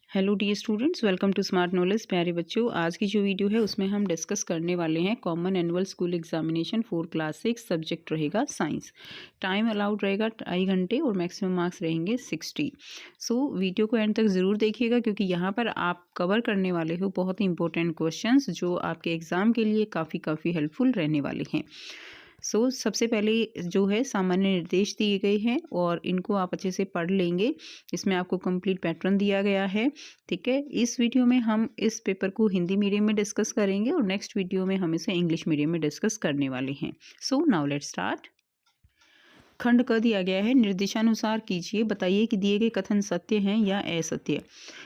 Hello dear students, welcome to smart knowledge. प्यारे बच्चों, आज की जो वीडियो है उसमें हम डिस्कस करने वाले हैं common annual school examination for class 6। Subject रहेगा साइंस। टाइम अलाउड रहेगा 2.5 घंटे और मैक्सिमम मार्क्स रहेंगे 60। वीडियो को एंड तक ज़रूर देखिएगा क्योंकि यहाँ पर आप कवर करने वाले हो बहुत ही इंपॉर्टेंट क्वेश्चंस जो आपके एग्ज़ाम के लिए काफ़ी हेल्पफुल रहने वाले हैं। सबसे पहले जो है सामान्य निर्देश दिए गए हैं और इनको आप अच्छे से पढ़ लेंगे। इसमें आपको कंप्लीट पैटर्न दिया गया है। ठीक है, इस वीडियो में हम इस पेपर को हिंदी मीडियम में डिस्कस करेंगे और नेक्स्ट वीडियो में हम इसे इंग्लिश मीडियम में डिस्कस करने वाले हैं। Now let's start. खंड क दिया गया है, निर्देशानुसार कीजिए, बताइए कि दिए गए कथन सत्य हैं या असत्य।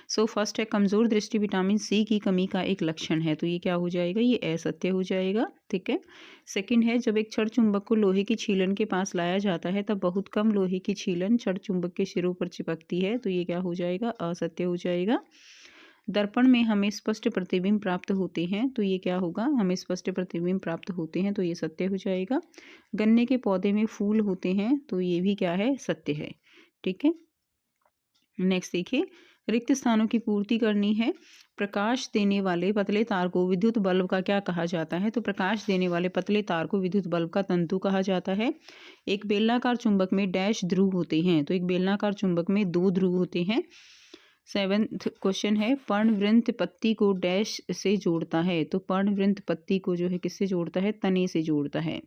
फर्स्ट है, कमजोर दृष्टि विटामिन सी की कमी का एक लक्षण है, तो ये क्या हो जाएगा, ये असत्य हो जाएगा। ठीक है। सेकंड है, जब एक छड़ चुंबक को लोहे की छीलन के पास लाया जाता है तब बहुत कम लोहे की छीलन छड़ चुंबक के सिरों पर चिपकती है, तो ये क्या हो जाएगा, असत्य हो जाएगा। दर्पण में हमें स्पष्ट प्रतिबिंब प्राप्त होते हैं, तो ये क्या होगा, हमें स्पष्ट प्रतिबिंब प्राप्त होते हैं, तो ये सत्य हो जाएगा। गन्ने के पौधे में फूल होते हैं, तो ये भी क्या है, सत्य है। ठीक है। नेक्स्ट देखिए, रिक्त स्थानों की पूर्ति करनी है। प्रकाश देने वाले पतले तार को विद्युत बल्ब का क्या कहा जाता है, तो प्रकाश देने वाले पतले तार को विद्युत बल्ब का तंतु कहा जाता है। एक बेलनाकार चुंबक में डैश ध्रुव होते हैं, तो एक बेलनाकार चुंबक में 2 ध्रुव होते हैं। 7th क्वेश्चन है, पर्णवृंत पत्ती को डैश से जोड़ता है, तो पर्णवृंत पत्ती को जो है किससे जोड़ता है, तने से जोड़ता है।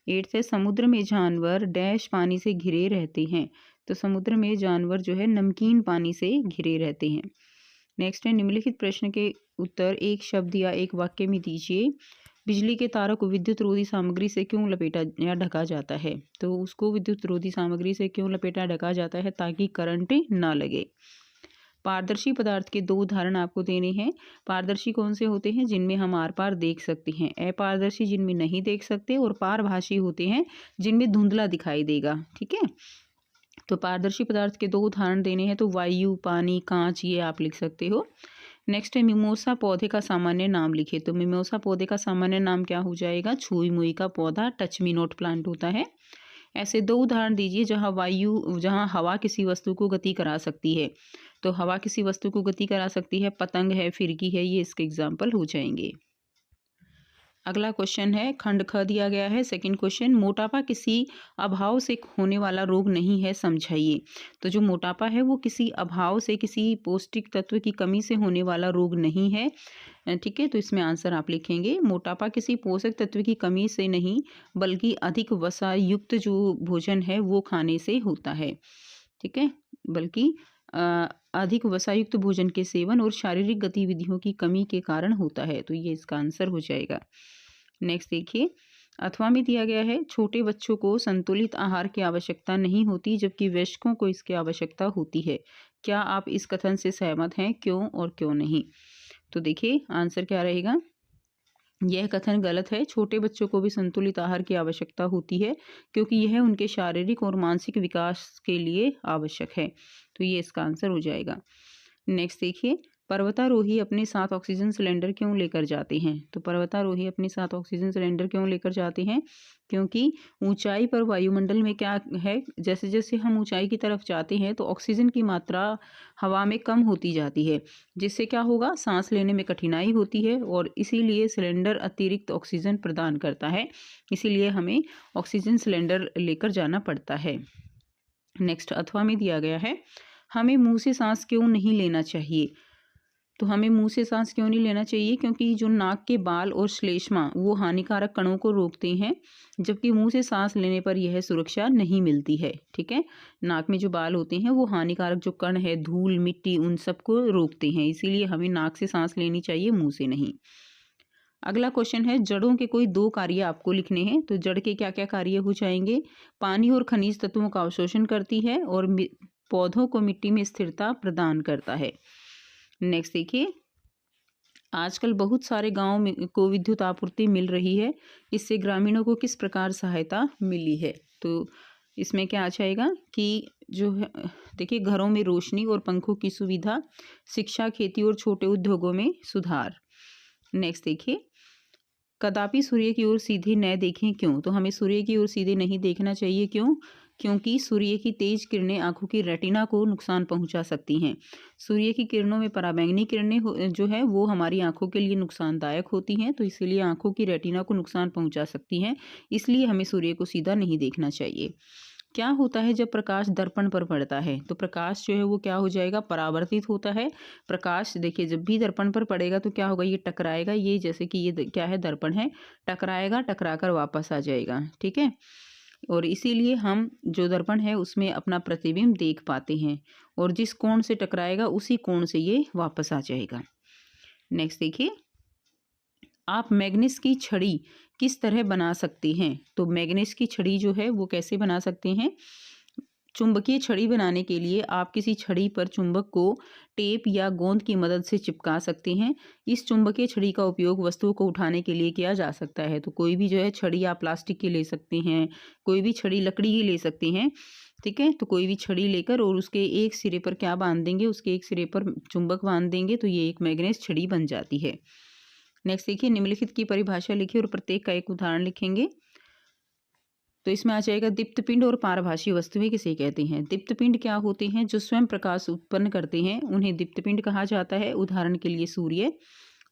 8th है, समुद्र में जानवर डैश पानी से घिरे रहते हैं, तो समुद्र में जानवर जो है नमकीन पानी से घिरे रहते हैं। नेक्स्ट है, निम्नलिखित प्रश्न के उत्तर एक शब्द या एक वाक्य में दीजिए। बिजली के तारों को विद्युत रोधी सामग्री से क्यों लपेटा या ढका जाता है, तो उसको विद्युत रोधी सामग्री से क्यों लपेटा ढका जाता है, ताकि करंट ना लगे। पारदर्शी पदार्थ के 2 उदाहरण आपको देने हैं। पारदर्शी कौन से होते हैं, जिनमें हम आर पार देख सकते हैं, अपारदर्शी जिनमें नहीं देख सकते, और पारभासी होते हैं जिनमें धुंधला दिखाई देगा। ठीक है, तो पारदर्शी पदार्थ के 2 उदाहरण देने हैं, तो वायु, पानी, कांच, ये आप लिख सकते हो। नेक्स्ट है, मिमोसा पौधे का सामान्य नाम लिखे, तो मिमोसा पौधे का सामान्य नाम क्या हो जाएगा, छुई मुई का पौधा, टच मी नॉट प्लांट होता है। ऐसे 2 उदाहरण दीजिए जहाँ हवा किसी वस्तु को गति करा सकती है, तो हवा किसी वस्तु को गति करा सकती है, पतंग है, फिरकी है, ये इसके एग्जाम्पल हो जाएंगे। अगला क्वेश्चन है, खंड ख दिया गया है। सेकंड क्वेश्चन, मोटापा किसी अभाव से होने वाला रोग नहीं है, समझाइए। तो जो मोटापा है वो किसी अभाव से, किसी पौष्टिक तत्व की कमी से होने वाला रोग नहीं है। ठीक है, तो इसमें आंसर आप लिखेंगे, मोटापा किसी पोषक तत्व की कमी से नहीं बल्कि अधिक वसा युक्त जो भोजन है वो खाने से होता है। ठीक है, बल्कि अधिक वसायुक्त भोजन के सेवन और शारीरिक गतिविधियों की कमी के कारण होता है, तो ये इसका आंसर हो जाएगा। नेक्स्ट देखिए, अथवा में दिया गया है, छोटे बच्चों को संतुलित आहार की आवश्यकता नहीं होती जबकि वयस्कों को इसकी आवश्यकता होती है। क्या आप इस कथन से सहमत हैं, क्यों और क्यों नहीं। तो देखिए आंसर क्या रहेगा, यह कथन गलत है। छोटे बच्चों को भी संतुलित आहार की आवश्यकता होती है क्योंकि यह उनके शारीरिक और मानसिक विकास के लिए आवश्यक है, तो ये इसका आंसर हो जाएगा। नेक्स्ट देखिए, पर्वतारोही अपने साथ ऑक्सीजन सिलेंडर क्यों लेकर जाते हैं, तो पर्वतारोही अपने साथ ऑक्सीजन सिलेंडर क्यों लेकर जाते हैं, क्योंकि ऊंचाई पर वायुमंडल में क्या है, जैसे जैसे हम ऊंचाई की तरफ जाते हैं तो ऑक्सीजन की मात्रा हवा में कम होती जाती है, जिससे क्या होगा, सांस लेने में कठिनाई होती है और इसीलिए सिलेंडर अतिरिक्त ऑक्सीजन प्रदान करता है, इसीलिए हमें ऑक्सीजन सिलेंडर लेकर जाना पड़ता है। नेक्स्ट अथवा में दिया गया है, हमें मुंह से सांस क्यों नहीं लेना चाहिए, तो हमें मुंह से सांस क्यों नहीं लेना चाहिए, क्योंकि जो नाक के बाल और श्लेष्मा वो हानिकारक कणों को रोकते हैं, जबकि मुंह से सांस लेने पर यह सुरक्षा नहीं मिलती है। ठीक है, नाक में जो बाल होते हैं वो हानिकारक जो कण है, धूल, मिट्टी, उन सबको रोकते हैं, इसीलिए हमें नाक से सांस लेनी चाहिए, मुंह से नहीं। अगला क्वेश्चन है, जड़ों के कोई 2 कार्य आपको लिखने हैं, तो जड़ के क्या क्या कार्य हो जाएंगे, पानी और खनिज तत्वों का अवशोषण करती है और पौधों को मिट्टी में स्थिरता प्रदान करता है। नेक्स्ट देखिए, आजकल बहुत सारे गांवों में को विद्युत आपूर्ति मिल रही है, इससे ग्रामीणों को किस प्रकार सहायता मिली है, तो इसमें क्या आ जाएगा कि जो है, देखिए, घरों में रोशनी और पंखों की सुविधा, शिक्षा, खेती और छोटे उद्योगों में सुधार। नेक्स्ट देखिए, कदापि सूर्य की ओर सीधे न देखें, क्यों, तो हमें सूर्य की ओर सीधे नहीं देखना चाहिए, क्यों, क्योंकि सूर्य की तेज किरणें आंखों की रेटिना को नुकसान पहुंचा सकती हैं। सूर्य की किरणों में पराबैंगनी किरणें जो है वो हमारी आंखों के लिए नुकसानदायक होती हैं, तो इसीलिए आंखों की रेटिना को नुकसान पहुंचा सकती हैं। इसलिए हमें सूर्य को सीधा नहीं देखना चाहिए। क्या होता है जब प्रकाश दर्पण पर पड़ता है, तो प्रकाश जो है वो क्या हो जाएगा, परावर्तित होता है। प्रकाश देखिए जब भी दर्पण पर पड़ेगा तो क्या होगा, ये टकराएगा, ये जैसे कि ये क्या है, दर्पण है, टकराएगा, टकरा कर वापस आ जाएगा। ठीक है, और इसीलिए हम जो दर्पण है उसमें अपना प्रतिबिंब देख पाते हैं, और जिस कोण से टकराएगा उसी कोण से ये वापस आ जाएगा। नेक्स्ट देखिए, आप मैग्नीस की छड़ी किस तरह बना सकते हैं। तो मैग्नीस की छड़ी जो है वो कैसे बना सकते हैं। चुंबकीय छड़ी बनाने के लिए आप किसी छड़ी पर चुंबक को टेप या गोंद की मदद से चिपका सकते हैं। इस चुंबकीय छड़ी का उपयोग वस्तुओं को उठाने के लिए किया जा सकता है। तो कोई भी जो है छड़ी आप प्लास्टिक की ले सकते हैं, कोई भी छड़ी लकड़ी की ले सकते हैं। ठीक है, तो कोई भी छड़ी लेकर और उसके एक सिरे पर क्या बांध देंगे, उसके एक सिरे पर चुंबक बांध देंगे तो ये एक मैग्नेस छड़ी बन जाती है। नेक्स्ट देखिए, निम्नलिखित की परिभाषा लिखिए और प्रत्येक का एक उदाहरण लिखेंगे। तो इसमें आ जाएगा, दीप्त पिंड और पारभासी वस्तुएं किसे कहते हैं। दीप्त पिंड क्या होते हैं, जो स्वयं प्रकाश उत्पन्न करते हैं, उन्हें दीप्त पिंड कहा जाता है। उदाहरण के लिए सूर्य।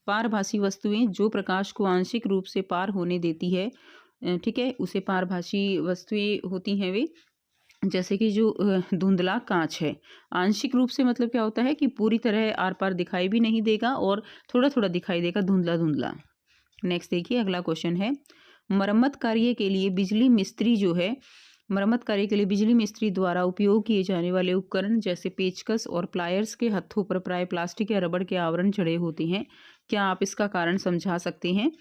पारभासी वस्तुएं जो प्रकाश को आंशिक रूप से पार होने देती है, ठीक है, उसे पारभासी वस्तुएं होती हैं वे। जैसे कि जो धुंधला कांच है, आंशिक रूप से मतलब क्या होता है कि पूरी तरह आर पार दिखाई भी नहीं देगा और थोड़ा थोड़ा दिखाई देगा, धुंधला धुंधला। नेक्स्ट देखिए, अगला क्वेश्चन है, मरम्मत कार्य के लिए बिजली मिस्त्री जो है, मरम्मत कार्य के लिए बिजली मिस्त्री द्वारा उपयोग किए जाने वाले उपकरण जैसे पेचकस और प्लायर्स के हत्थों पर प्राय प्लास्टिक या रबड़ के आवरण चढ़े होते हैं। क्या आप इसका कारण समझा सकते हैं।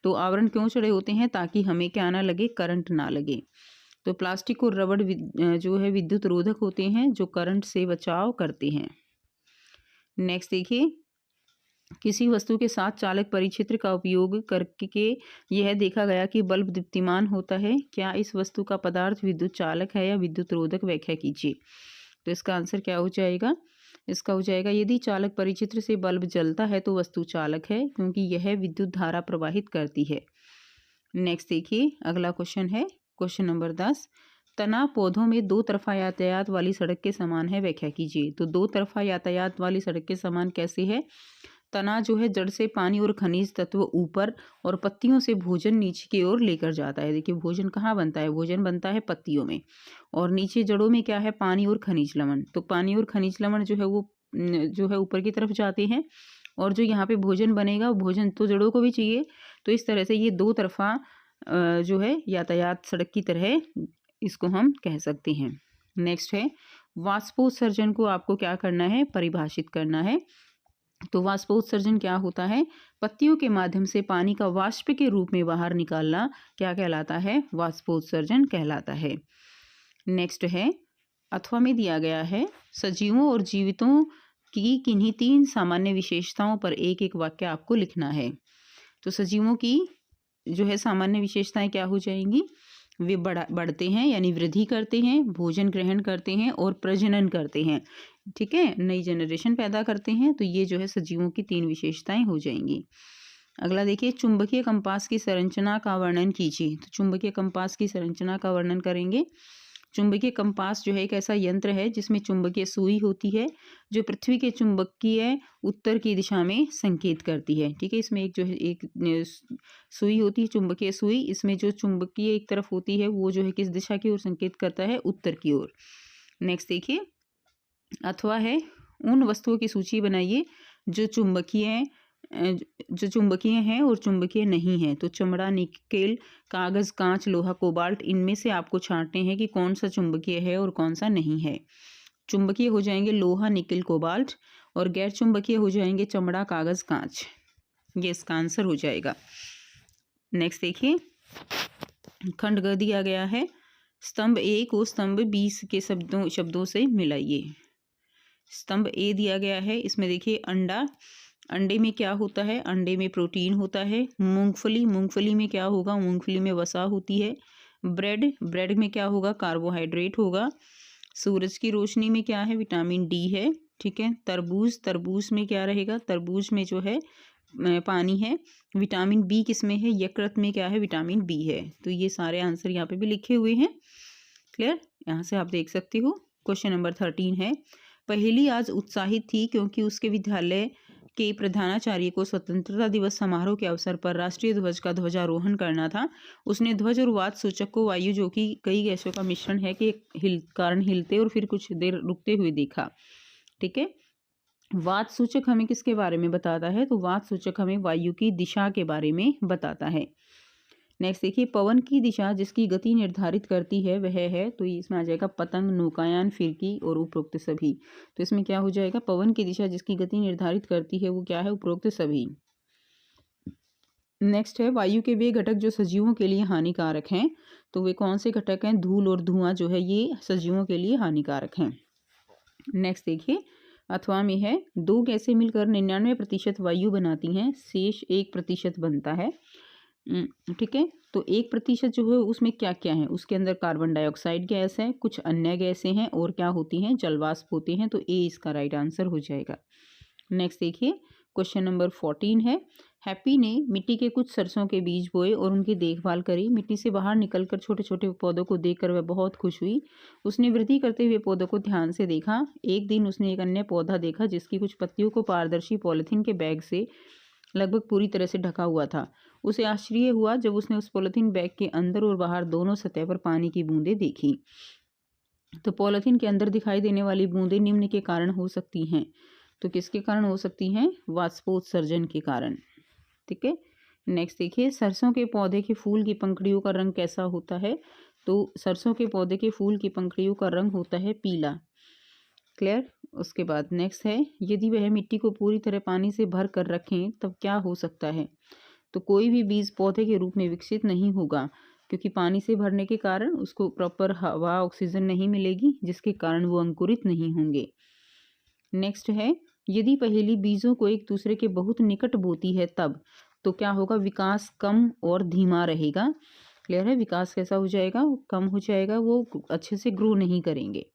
तो आवरण क्यों चढ़े होते हैं, ताकि हमें क्या ना लगे, करंट ना लगे। तो प्लास्टिक और रबड़ जो है विद्युत रोधक होते हैं, जो करंट से बचाव करते हैं। नेक्स्ट देखिए, किसी वस्तु के साथ चालक परिक्षेत्र का उपयोग करके यह देखा गया कि बल्ब दीप्तिमान होता है। क्या इस वस्तु का पदार्थ विद्युत चालक है या विद्युत रोधक, व्याख्या कीजिए। तो इसका आंसर क्या हो जाएगा, इसका हो जाएगा, यदि चालक परिक्षेत्र से बल्ब जलता है तो वस्तु चालक है, क्योंकि यह विद्युत धारा प्रवाहित करती है। नेक्स्ट देखिए, अगला क्वेश्चन है, क्वेश्चन नंबर 10, तना पौधों में दो तरफा यातायात वाली सड़क के समान है, व्याख्या कीजिए। तो दो तरफा यातायात वाली सड़क के समान कैसे है। तना जो है जड़ से पानी और खनिज तत्व ऊपर और पत्तियों से भोजन नीचे की ओर लेकर जाता है। देखिए भोजन कहाँ बनता है, भोजन बनता है पत्तियों में, और नीचे जड़ों में क्या है, पानी और खनिज लवण। तो पानी और खनिज लवण जो है वो जो है ऊपर की तरफ जाते हैं, और जो यहाँ पे भोजन बनेगा वो भोजन तो जड़ों को भी चाहिए। तो इस तरह से ये दो तरफा जो है यातायात सड़क की तरह इसको हम कह सकते हैं। नेक्स्ट है, वाष्पोत्सर्जन को आपको क्या करना है, परिभाषित करना है। तो वाष्पोत्सर्जन क्या होता है, पत्तियों के माध्यम से पानी का वाष्प के रूप में बाहर निकालना क्या कहलाता है, वाष्पोत्सर्जन कहलाता है। नेक्स्ट है, अथवा में दिया गया है, सजीवों और जीवितों की किन्हीं तीन सामान्य विशेषताओं पर एक एक वाक्य आपको लिखना है। तो सजीवों की जो है सामान्य विशेषताएं क्या हो जाएंगी, वे बढ़ते हैं यानी वृद्धि करते हैं, भोजन ग्रहण करते हैं और प्रजनन करते हैं। ठीक है, नई जनरेशन पैदा करते हैं। तो ये जो है सजीवों की तीन विशेषताएं हो जाएंगी। अगला देखिए, चुंबकीय कंपास की संरचना का वर्णन कीजिए। तो चुंबकीय कंपास की संरचना का वर्णन करेंगे। चुंबकीय कंपास जो है एक ऐसा यंत्र है जिसमें चुंबकीय सुई होती है, जो पृथ्वी के चुंबकीय उत्तर की दिशा में संकेत करती है। ठीक है, इसमें एक जो है एक सुई होती है, चुंबकीय सुई, इसमें जो चुंबकीय एक तरफ होती है वो जो है किस दिशा की ओर संकेत करता है, उत्तर की ओर। नेक्स्ट देखिए, अथवा है, उन वस्तुओं की सूची बनाइए जो चुंबकीय हैं और चुंबकीय नहीं हैं। तो चमड़ा, निकेल, कागज, कांच, लोहा, कोबाल्ट, इनमें से आपको छांटने हैं कि कौन सा चुंबकीय है और कौन सा नहीं है। चुंबकीय हो जाएंगे लोहा, निकेल, कोबाल्ट, और गैर चुंबकीय हो जाएंगे चमड़ा, कागज, कांच। ये इसका आंसर हो जाएगा। नेक्स्ट देखिए, खंड ग दिया गया है, स्तंभ ए को स्तंभ बी के शब्दों से मिलाइए। स्तंभ ए दिया गया है, इसमें देखिए अंडा, अंडे में क्या होता है, अंडे में प्रोटीन होता है। मूंगफली, मूंगफली में क्या होगा, मूंगफली में वसा होती है। ब्रेड, ब्रेड में क्या होगा, कार्बोहाइड्रेट होगा। सूरज की रोशनी में क्या है, विटामिन डी है। ठीक है, तरबूज, तरबूज में क्या रहेगा, तरबूज में जो है पानी है। विटामिन बी किस में है, यकृत में क्या है, विटामिन बी है। तो ये सारे आंसर यहाँ पे भी लिखे हुए हैं। क्लियर, यहाँ से आप देख सकती हो। क्वेश्चन नंबर 13 है, पहेली आज उत्साहित थी क्योंकि उसके विद्यालय के प्रधानाचार्य को स्वतंत्रता दिवस समारोह के अवसर पर राष्ट्रीय ध्वज का ध्वजारोहण करना था। उसने ध्वज और वात सूचक को वायु, जो कि कई गैसों का मिश्रण है, के कारण हिलते और फिर कुछ देर रुकते हुए देखा। ठीक है, वात सूचक हमें किसके बारे में बताता है? तो वात सूचक हमें वायु की दिशा के बारे में बताता है। नेक्स्ट देखिए, पवन की दिशा जिसकी गति निर्धारित करती है वह है, तो इसमें आ जाएगा पतंग, नौकायान, फिरकी और उपरोक्त सभी। तो इसमें क्या हो जाएगा? पवन की दिशा जिसकी गति निर्धारित करती है वो क्या है? उपरोक्त सभी। नेक्स्ट है, वायु के वे घटक जो सजीवों के लिए हानिकारक हैं, तो वे कौन से घटक हैं? धूल और धुआं जो है ये सजीवों के लिए हानिकारक हैं। नेक्स्ट देखिए, अथवा में है, दो गैसें मिलकर 99% वायु बनाती हैं, शेष 1% बनता है। ठीक है, तो 1% जो है उसमें क्या क्या है? उसके अंदर कार्बन डाइऑक्साइड गैस है, कुछ अन्य गैसें हैं और क्या होती हैं? जलवाष्प होते हैं। तो ए इसका राइट आंसर हो जाएगा। नेक्स्ट देखिए, क्वेश्चन नंबर 14 है, हैप्पी ने मिट्टी के कुछ सरसों के बीज बोए और उनकी देखभाल करी। मिट्टी से बाहर निकलकर छोटे छोटे पौधों को देखकर वह बहुत खुश हुई। उसने वृद्धि करते हुए पौधों को ध्यान से देखा। एक दिन उसने एक अन्य पौधा देखा जिसकी कुछ पत्तियों को पारदर्शी पॉलिथीन के बैग से लगभग पूरी तरह से ढका हुआ था। उसे आश्चर्य हुआ जब उसने उस पॉलिथीन बैग के अंदर और बाहर दोनों सतह पर पानी की बूंदें देखी। तो पॉलिथीन के अंदर दिखाई देने वाली बूंदें निम्न के कारण हो सकती हैं। तो किसके कारण हो सकती हैं? वाष्पोत्सर्जन के कारण। ठीक है, नेक्स्ट देखिए, सरसों के पौधे के फूल की पंखुड़ियों का रंग कैसा होता है? तो सरसों के पौधे के फूल की पंखुड़ियों का रंग होता है पीला। क्लियर। उसके बाद नेक्स्ट है, यदि वह मिट्टी को पूरी तरह पानी से भर कर रखें तब क्या हो सकता है? तो कोई भी बीज पौधे के रूप में विकसित नहीं होगा, क्योंकि पानी से भरने के कारण उसको प्रॉपर हवा, ऑक्सीजन नहीं मिलेगी, जिसके कारण वो अंकुरित नहीं होंगे। नेक्स्ट है, यदि पहेली बीजों को एक दूसरे के बहुत निकट बोती है तब तो क्या होगा? विकास कम और धीमा रहेगा। क्लियर है, विकास कैसा हो जाएगा? कम हो जाएगा, वो अच्छे से ग्रो नहीं करेंगे।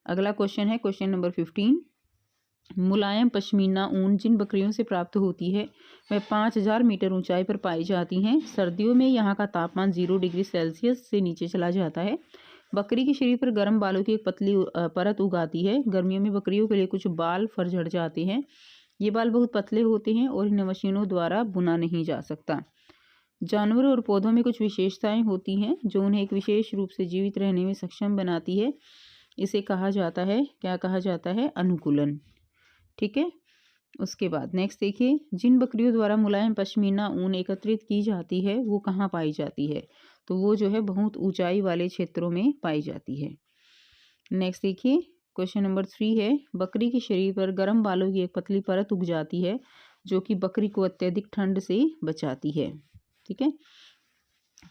अगला क्वेश्चन है क्वेश्चन नंबर 15, मुलायम पश्मीना ऊन जिन बकरियों से प्राप्त होती है वह 5000 मीटर ऊंचाई पर पाई जाती हैं। सर्दियों में यहाँ का तापमान 0 डिग्री सेल्सियस से नीचे चला जाता है। बकरी के शरीर पर गर्म बालों की एक पतली परत उगाती है। गर्मियों में बकरियों के लिए कुछ बाल फर झड़ जाते हैं। ये बाल बहुत पतले होते हैं और इन्हें मशीनों द्वारा बुना नहीं जा सकता। जानवरों और पौधों में कुछ विशेषताएं होती हैं जो उन्हें एक विशेष रूप से जीवित रहने में सक्षम बनाती है। इसे कहा जाता है, क्या कहा जाता है? अनुकूलन। ठीक है, उसके बाद नेक्स्ट देखिए, जिन बकरियों द्वारा मुलायम पश्मीना ऊन एकत्रित की जाती है वो कहाँ पाई जाती है? तो वो जो है बहुत ऊंचाई वाले क्षेत्रों में पाई जाती है। नेक्स्ट देखिए, क्वेश्चन नंबर 3 है, बकरी के शरीर पर गर्म बालों की एक पतली परत उग जाती है जो कि बकरी को अत्यधिक ठंड से बचाती है। ठीक है,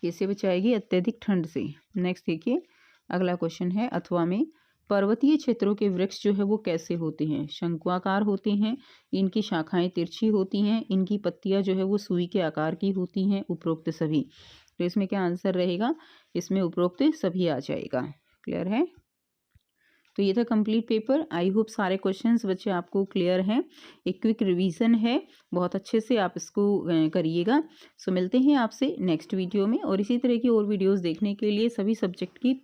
कैसे बचाएगी? अत्यधिक ठंड से। नेक्स्ट देखिए, अगला क्वेश्चन है, अथवा में पर्वतीय क्षेत्रों के वृक्ष जो है वो कैसे होते हैं? शंकुआकार होते हैं, इनकी शाखाएं तिरछी होती हैं, इनकी पत्तियां जो है वो सुई के आकार की होती हैं, उपरोक्त सभी। तो इसमें क्या आंसर रहेगा? इसमें उपरोक्त सभी आ जाएगा। क्लियर है, तो ये था कंप्लीट पेपर। आई होप सारे क्वेश्चंस बच्चे आपको क्लियर हैं। एक क्विक रिवीजन है, बहुत अच्छे से आप इसको करिएगा। सो मिलते हैं आपसे नेक्स्ट वीडियो में, और इसी तरह की और वीडियोस देखने के लिए सभी सब्जेक्ट की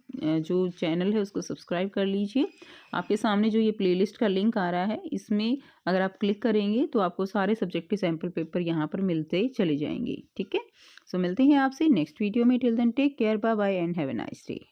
जो चैनल है उसको सब्सक्राइब कर लीजिए। आपके सामने जो ये प्लेलिस्ट का लिंक आ रहा है, इसमें अगर आप क्लिक करेंगे तो आपको सारे सब्जेक्ट के सैम्पल पेपर यहाँ पर मिलते चले जाएंगे। ठीक है, सो मिलते हैं आपसे नेक्स्ट वीडियो में। Till then take care, bye bye and have a nice day.